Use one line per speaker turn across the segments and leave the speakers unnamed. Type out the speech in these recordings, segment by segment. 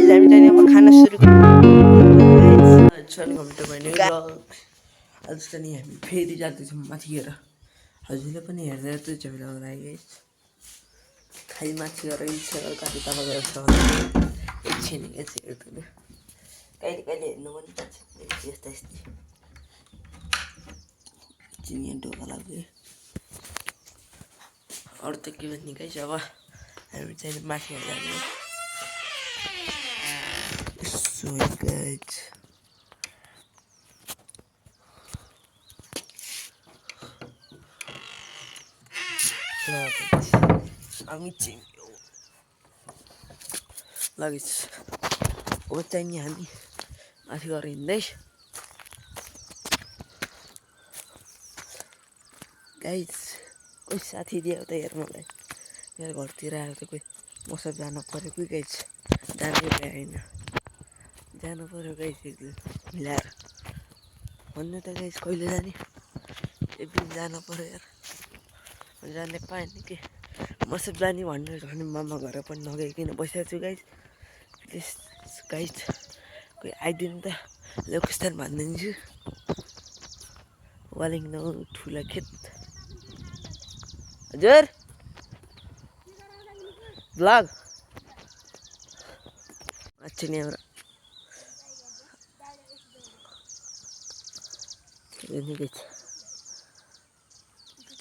Guys हामी चाहिँ अब खाना सुरु आज चाहिँ हामी फेरि जाँदैछौँ माथि हेर हजुरले पनि हेर्दै चाहिँ भिडियोको लागि गाइस खाइ माथि गएर कति तपाईँको छ एकछिन हेर्दैन कहिले कहिले हेर्नु पनि पर्छ यस्ता यस्तै चिनी ढोका लाग्यो अरू त के भन्ने गाइस अब हामी चाहिँ माथि हेर्दा So guys, हामी चाहिँ लगेज अब चाहिँ नि हामी माथि गएर हिँड्दै गाइस कोही साथी दियो त हेर मलाई मेरो घरतिर आएर त कोही मसँग जानु पऱ्यो कोही गाइस जानु भ्याएन जानु पऱ्यो गाइस एकदिन मिलाएर भन्नु त गाइस कहिले जाने एकदिन जानु पऱ्यो यार जाने पाएँ नि के मसँग जाने भनेर भने मामा घर पनि नगइकन बसेको छु गाइस प्लिज गाइस कोही आइदिनु त लोकेसन भनिदिन्छु वालिङडङ ठुला खेत हजुर ब्लग अच्छा नि हाम्रो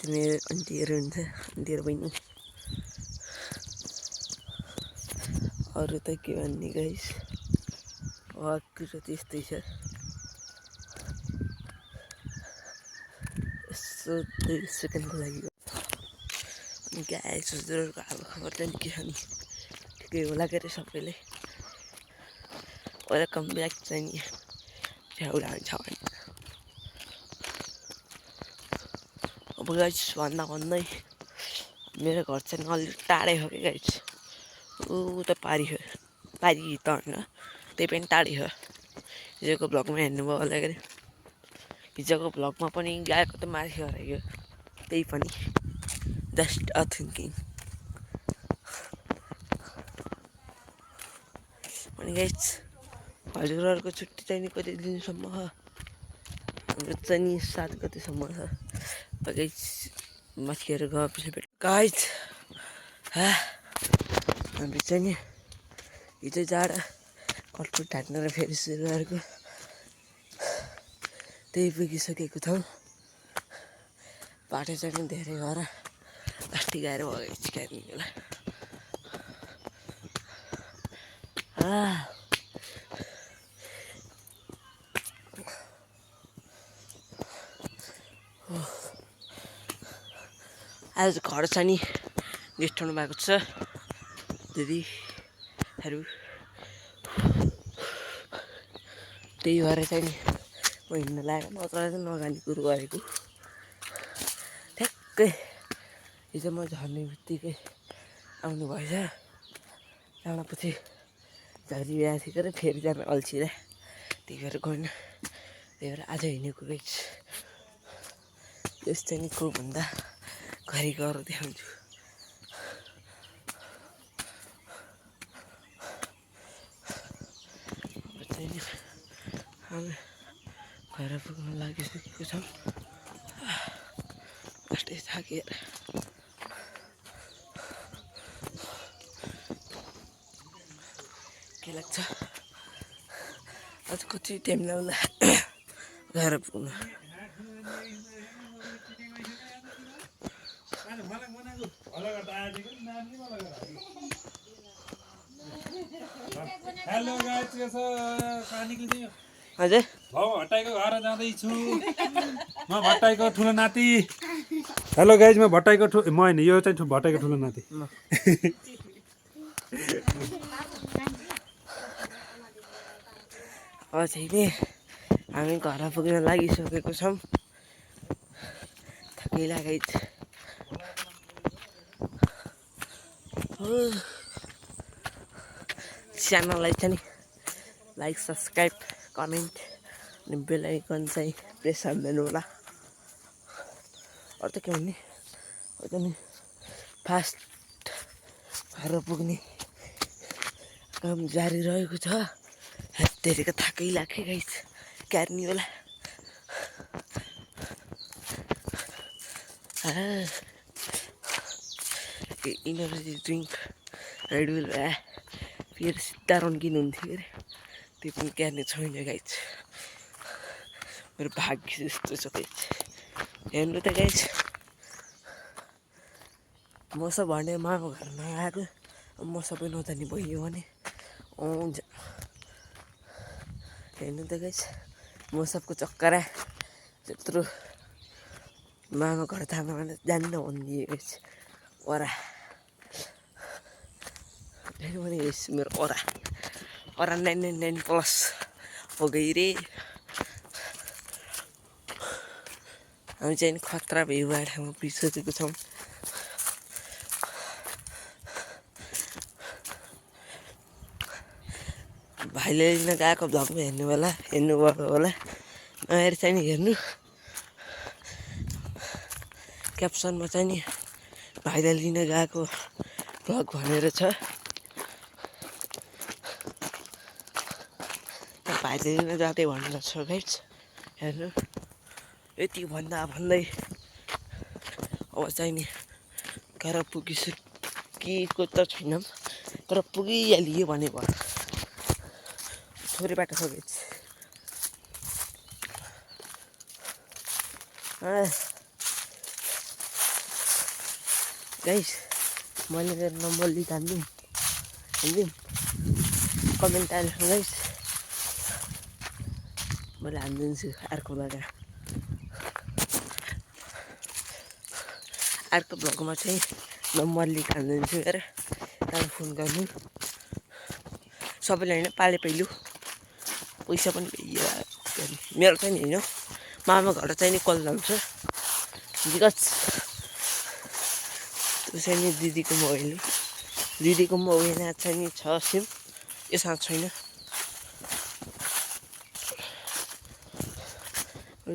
मेरो आन्टीहरू हुन्छ आन्टीहरू बहिनी अरू त के भन्ने गाइस वाक्य त्यस्तै छ यसो 2 सेकेन्डको लागि अनि गाइस हजुरहरूको हालको खबर चाहिँ के छ नि ठिकै होला के अरे सबैले वेलकम ब्याक चाहिँ नि झ्याउला हुन्छ भने अब गाइस भन्दा भन्दै मेरो घर चाहिँ अलिक टाढै हो कि गाइस ऊ त पारी हो पारी त होइन त्यही पनि टाढै हो हिजोको भ्लगमा हेर्नुभयो होला के अरे हिजोको भ्लगमा पनि गएको त माथि हरायो त्यही पनि जस्ट अ थिङ्किङ अनि गाइस हजुरहरूको छुट्टी चाहिँ नि कति दिनसम्म हो हाम्रो चाहिँ नि 7 गतेसम्म छ गाइस माथिहरू गएपछि भेट गाइस हामी चाहिँ नि हिजो जाडो कटफुट ढाक्नेर फेरि सुरु गरेको त्यही पुगिसकेको छौँ बाटो चाहिँ नि धेरै भएर अस्ति गएर भयो छिकार्नेलाई आज घर छ नि निस्ठाउनु भएको छ दिदीहरू त्यही भएर चाहिँ नि म हिँड्न लागेको नत्र चाहिँ नजाने कुरो गरेको ठ्याक्कै हिजो म झर्ने बित्तिकै आउनु भएछ जाँदापछि झरी बिहा थियो र फेरि जान अल्छिँदा त्यही भएर गएन त्यही भएर आज हिँडेको गाइस यस चाहिँ नि को भन्दा घरि गएर देखाउँछु चाहिँ हामी घर पुग्न लागिसकेको छौँ कस्तै थाकेर के लाग्छ आज कति टाइम लाग्ला घर पुग्न
हेलो गाइस के छ कहाँ निक्लिदियो
हजुर
म भट्टाईको घर जाँदैछु म भट्टाईको ठुलो नाति हेलो गाइस म भट्टाईको म होइन यो चाहिँ भट्टाईको ठुलो नाति
अब चाहिँ नि हामी घर पुग्न लागिसकेको छौँ थकै लागेको च्यानललाई चाहिँ नि लाइक सब्सक्राइब कमेन्ट अनि बेल आइकन चाहिँ प्रेस हालिदिनु होला अरू त के भन्ने अरू नि फास्ट घर पुग्ने काम जारी रहेको छ। हत्तेरीको थाकै लाग्यो गाइस क्यार्नी होला। इनर्जी ड्रिङ्क रेडविल भए फेरि सिधा रन्किनु हुन्थ्यो अरे त्यो पनि क्यार्ने छैन गाइस। मेरो भाग्य जस्तो छ गाइस। हेर्नु त गाइस म सब भने मामा घर नआएको म सबै नजाने भइयो भने आउँछ। हेर्नु त गाइस म सबको चक्कर त्यत्रो मामा घर थाहा भने जान्न भनिदिए गाइस। ओरा हेर्नु भने गाइस मेरो ओरा 999+ हो गई रे। हामी चाहिँ खतरा भ्यूबाट ठाउँमा पुगिसकेको छौँ। भाइले लिन गएको भ्लगमा हेर्नुभएको होला नहेर चाहिँ नि हेर्नु। क्याप्सनमा चाहिँ नि भाइलाई लिन गएको भ्लग भनेर छ। भाइले लिन जाँदै भनेर छ गाइस। हेर्नु यति भन्दै अब चाहिँ नि घर पुगिसकेको त छैन तर पुगिहालियो भने भयो। थोरै बाटो छ गाइस मैले मेरो नम्बर लिइहाल्नु कमेन्ट हाल्नु गाइस। मैले हानिदिन्छु अर्को भ्लगमा चाहिँ नम्बर लिक हानिदिन्छु हेर त्यहाँदेखि फोन गर्नु। सबैले होइन पाले पहिलो पैसा पनि भइयो मेरो चाहिँ नि होइन मामा घर चाहिँ नि कल लाउँछ बिकज त्यो चाहिँ नि दिदीको मोबाइल चाहिँ नि छ सिम योसँग छैन।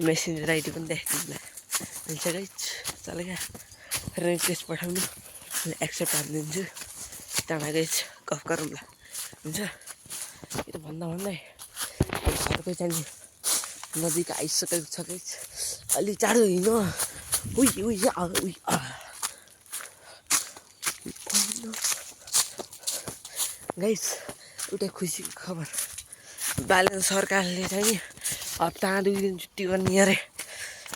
मेसेन्जर आइडी पनि देखाइदिनु हुन्छ गाइस। चल क्या रिक्वेस्ट पठाउनु एक्सेप्ट हालिदिन्छु त्यहाँबाट गाइस गफ गरौँ ल हुन्छ। यो त भन्दै घरको चाहिँ नि नजिक आइसकेको छ गाइस। अलि चाँडो हिँड्नु गाइस एउटा खुसीको खबर बालेन सरकारले चाहिँ नि हप्तामा 2 दिन छुट्टी गर्ने अरे।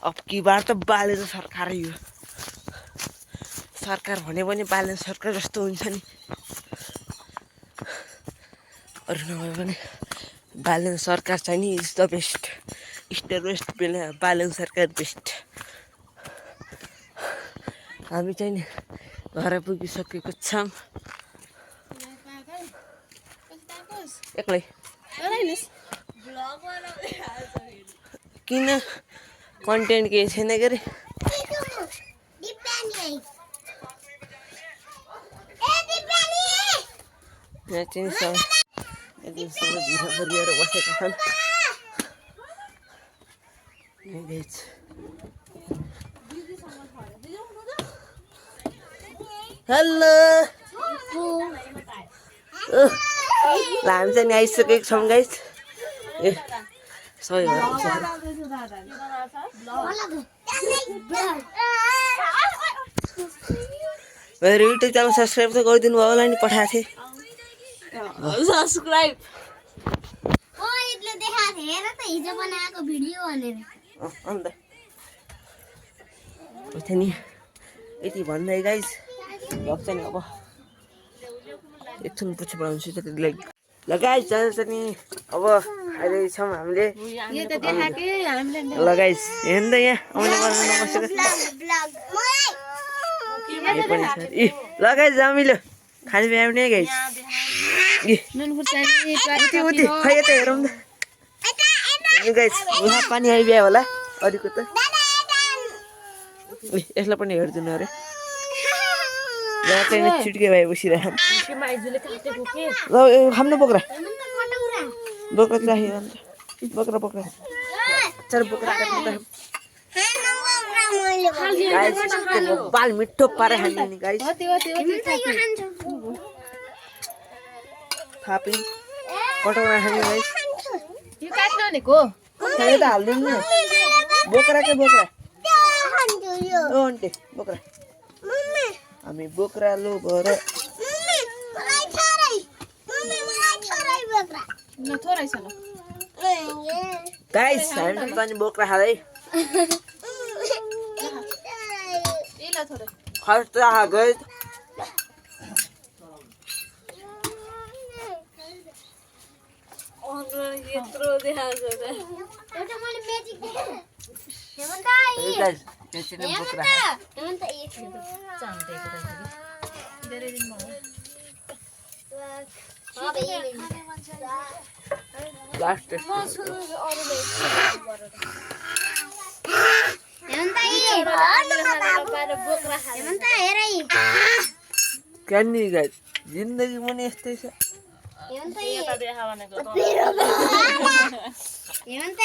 अब की बार त बालेन सरकारै हो। सरकार भने पनि बालेन सरकार जस्तो हुन्छ नि अरू नभए पनि बालेन सरकार चाहिँ नि is the best. East west Balen सरकार बेस्ट। हामी चाहिँ नि घर पुगिसकेको छौँ एक्लै। किन कन्टेन्ट केही छैन के अरे यहाँ चाहिँ सबै भिडियो गरिएर बसेका छन्। हेलो ल हामी चाहिँ नि आइसकेको छौँ गाइस। ए सबै मेरो युट्युब च्यानल सब्सक्राइब त गरिदिनु भयो होला नि पठाएको थिएँ सब्सक्राइब अन्त नि यति भन्दै गाइस भ्लग चाहिँ नि अब एकछिन पछि बनाउँछु त्यतिलाई ल गाइस जान्छ नि अब अहिले छौँ हामीले ल गाइस हेर्नु त यहाँ आउने गर्नु नबसेको ल गाइस जामिलो खाने भ्याउने गाइस उति खै यता हेरौँ त गाइस पानी आइब्या होला अरूको त यसलाई पनि हेरिदिनु अरे यहाँ चाहिँ छिट्के भए बसिरह ल खानु बोक्रा चाहियो अन्त बोक्रा चल बोक्रा बाल मिठो पारे खाने नि गाइस थापिङ कटाउमा खाने गाइस
यो काट्नु भनेको
खाने त हाल्दिनु न बोक्रा के बोक्रा ओ आन्टी बोक्रा हामी बोक्रा लो भएर
ल थोरै छ ल
गाइस हामी पनि बोक्रा खाँदै
ए ल थोरै
खर्चा गयो
यत्रो देखाएको छ
एउटा मैले म्याजिक देखेँ हेमन्त
गाइस त्यसै नै बोक्रा
हेमन्त एक
चान्दैको रहेछ धेरै दिन भयो
लास्ट
हेमन्त हेमन्त हेर
क्यान्डी गाइस जिन्दगी पनि यस्तै छ
हेमन्त
यता देखा भनेको
हेमन्त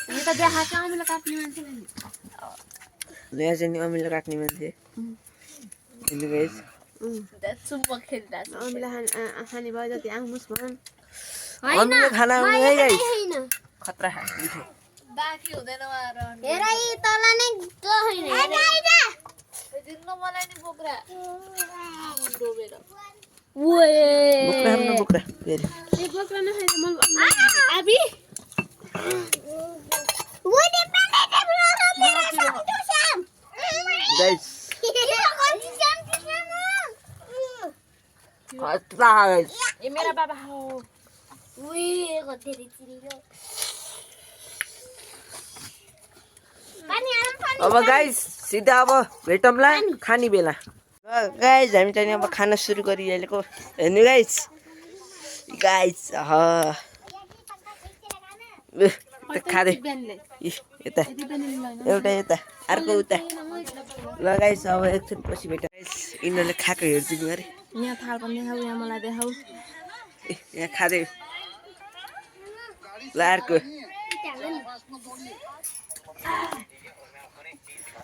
यता देखाएको अमिलो काट्ने मान्छेले नि
यहाँ चाहिँ नि अमिलो काट्ने मान्छे हेर्नु गाइस
चुम्बक खेलिरहेको
अमिलो खाने भयो जति आउनुहोस् भन
अमिलो खाना आउने है गाइस
होइन
खतरा मिठो
बाँकी हुँदैन उहाँहरू
हेर यी तल नै होइन
दिन्न मलाई नि बोक्रा डोबेर
बोक्रा खानु न बोक्रा फेरि
एक बोक्रा नखाएर म आबी
गाइस खतरा गाइस
ए मेरा बाबा हो
अब गाइस सिधा अब भेटौँला खाने बेला गाइस हामी चाहिँ अब खाना सुरु गरिहालेको हेर्नु गाइस गाइस खाँदै यता एउटा यता अर्को उता ल गाइस अब एकछिन पछि भेट गाइस यिनीहरूले खाएको हेर्छु कि अरे
यहाँ थाल पनि देखाऊ यहाँ मलाई देखाऊ
यहाँ खाँदै ल अर्को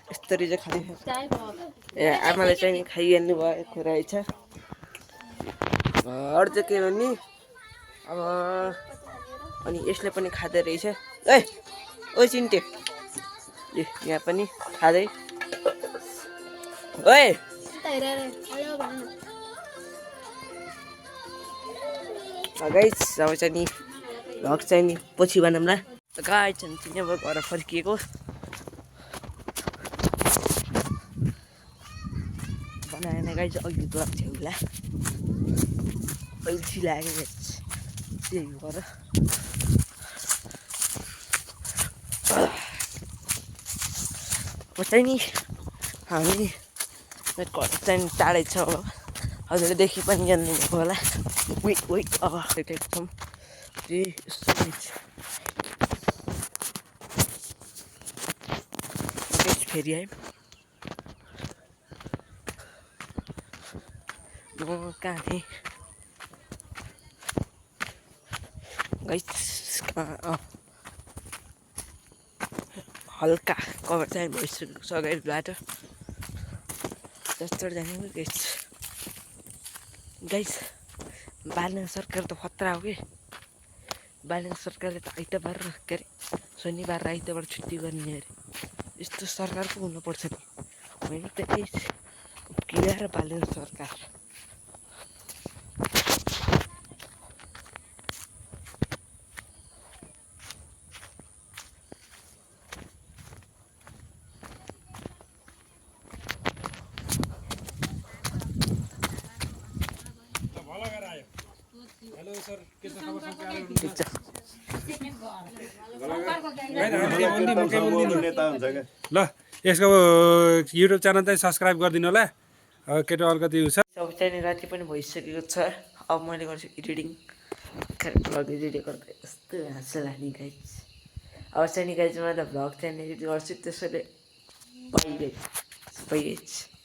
यस्तरी चाहिँ खाँदै ए आमाले चाहिँ नि खाइहाल्नु भएको रहेछ अरू चाहिँ के भन्ने अब अनि यसले पनि खाँदै रहेछ ए ओ चिन्टे ए यहाँ पनि खाँदै ओए गाइस अब चाहिँ नि भ्लग चाहिँ नि पछि बनाउँला गाइस चाहिँ यहाँबाट घर फर्किएको बनाएन गाइस अघि ब्लग थियो होला अल्छी लाग्यो गाइस त्यही भएर चाहिँ नि हामी घर चाहिँ टाढै छ हजुरले देखि पनि जान्नुभएको होला वेट वेट देखेको छौँ यस्तो फेरि आयौँ म कहाँ थिएँ गाइस हल्का कभर चाहिँ भइसकेको छ गाइस बाटो जस्तो जाने गाइस गाइस बालन सरकार त खतरा हो कि बालन सरकारले त आइतबार के अरे शनिबार र आइतबार छुट्टी गर्ने अरे यस्तो सरकार पो हुनुपर्छ नि होइन त गाइस किरा बालन सरकार
हेलो सर के छ खबर सब
ठिक छ
ल यसको युट्युब च्यानल चाहिँ सब्सक्राइब गरिदिनु होला केटो अलिकति छ
अब चाहिँ राति पनि भइसकेको छ अब मैले गर्छु एडिटिङ भ्लग एडिट गर्दा यस्तो हाँसो लाग्ने गाइज अब चाहिँ नि गाइज मैले भ्लग चाहिँ एडिट गर्छु त्यसैले पाइगएछ